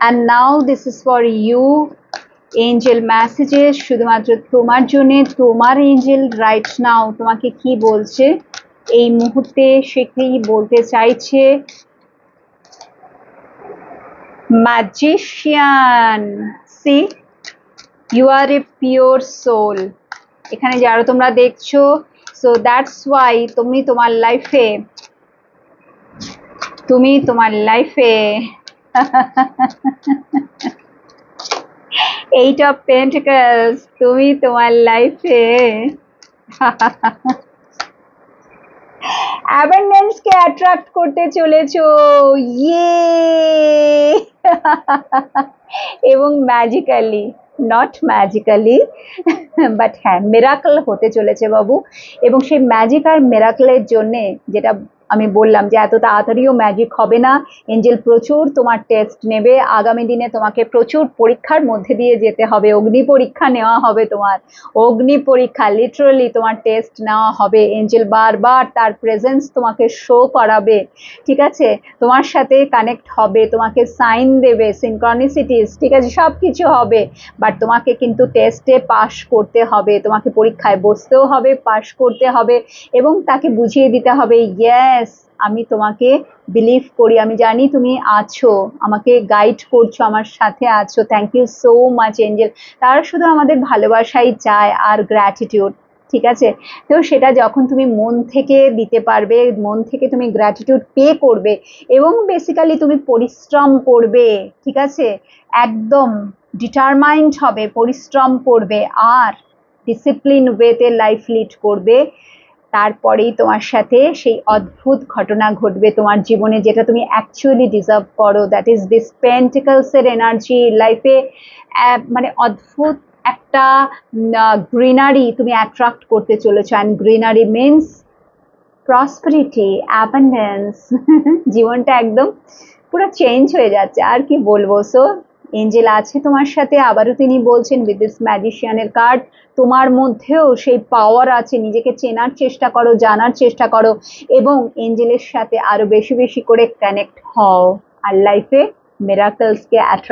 and now this is for you. Angel messages শুধুমাত্র তোমার জন্য, তোমার এঞ্জেল রাইট নাও তোমাকে কি বলছে এই মুহূর্তে, সে কি বলতে চাইছে। Magician, see you are a pure soul. এখানে যারা তোমরা দেখছো, সো দ্যাটস ওয়াই তুমি তোমার লাইফে এইট অফ পেন্টিকলস, তুমি তোমার লাইফে অ্যাবান্ডেন্স কে অ্যাট্রাক্ট করতে চলেছো, ইয়ে এবং ম্যাজিক্যালি, নট ম্যাজিক্যালি বাট হ্যাঁ মিরাকল হতে চলেছে বাবু। এবং সেই ম্যাজিক আর মিরাকলের জন্যে যেটা আমি বললাম যে এত তাড়াতাড়িও ম্যাজিক হবে না, এঞ্জেল প্রচুর তোমার টেস্ট নেবে আগামী দিনে, তোমাকে প্রচুর পরীক্ষার মধ্যে দিয়ে যেতে হবে, অগ্নি পরীক্ষা নেওয়া হবে, তোমার অগ্নি পরীক্ষা লিটারালি তোমার টেস্ট নেওয়া হবে। এঞ্জেল বারবার তার প্রেজেন্স তোমাকে শো করাবে, ঠিক আছে, তোমার সাথে কানেক্ট হবে, তোমাকে সাইন দেবে, সিনক্রনিসিটিস, ঠিক আছে, সব কিছু হবে, বাট তোমাকে কিন্তু টেস্টে পাশ করতে হবে, তোমাকে পরীক্ষায় বসতেও হবে, পাশ করতে হবে এবং তাকে বুঝিয়ে দিতে হবে ইয়েস আমি তোমাকে বিলিভ করি, আমি জানি তুমি আছো, আমাকে গাইড করছো, আমার সাথে আছো, thank you so much angel. তারা শুধু আমাদের ভালোবাসাই চায় আর গ্র্যাটিটিউড, ঠিক আছে। তো সেটা যখন তুমি মন থেকে দিতে পারবে, মন থেকে তুমি গ্র্যাটিটিউড পে করবে এবং বেসিক্যালি তুমি পরিশ্রম করবে, ঠিক আছে, একদম ডিটারমাইন্ড হবে, পরিশ্রম করবে আর ডিসিপ্লিন ওয়েতে লাইফ লিড করবে, তারপরেই তোমার সাথে সেই অদ্ভুত ঘটনা ঘটবে তোমার জীবনে যেটা তুমি অ্যাকচুয়ালি ডিজার্ভ করো, দ্যাট ইজ দিস পেন্টিকলসের এনার্জি লাইফে, মানে অদ্ভুত একটা গ্রিনারি তুমি অ্যাট্রাক্ট করতে চলেছো, and greenery means prosperity, abundance জীবনটা একদম পুরো চেঞ্জ হয়ে যাচ্ছে, আর কি বলবো। সো এঞ্জেল আছে তোমার সাথে, আবারও তিনি বলছেন উইথ দিস ম্যাজিশিয়ানের কার্ড তোমার মধ্যেও সেই পাওয়ার আছে, নিজেকে চেনার চেষ্টা করো, জানার চেষ্টা করো এবং এঞ্জেলের সাথে আরো বেশি বেশি করে কানেক্ট হও আর লাইফে মিরাকলসকে অ্যাট্রাক্ট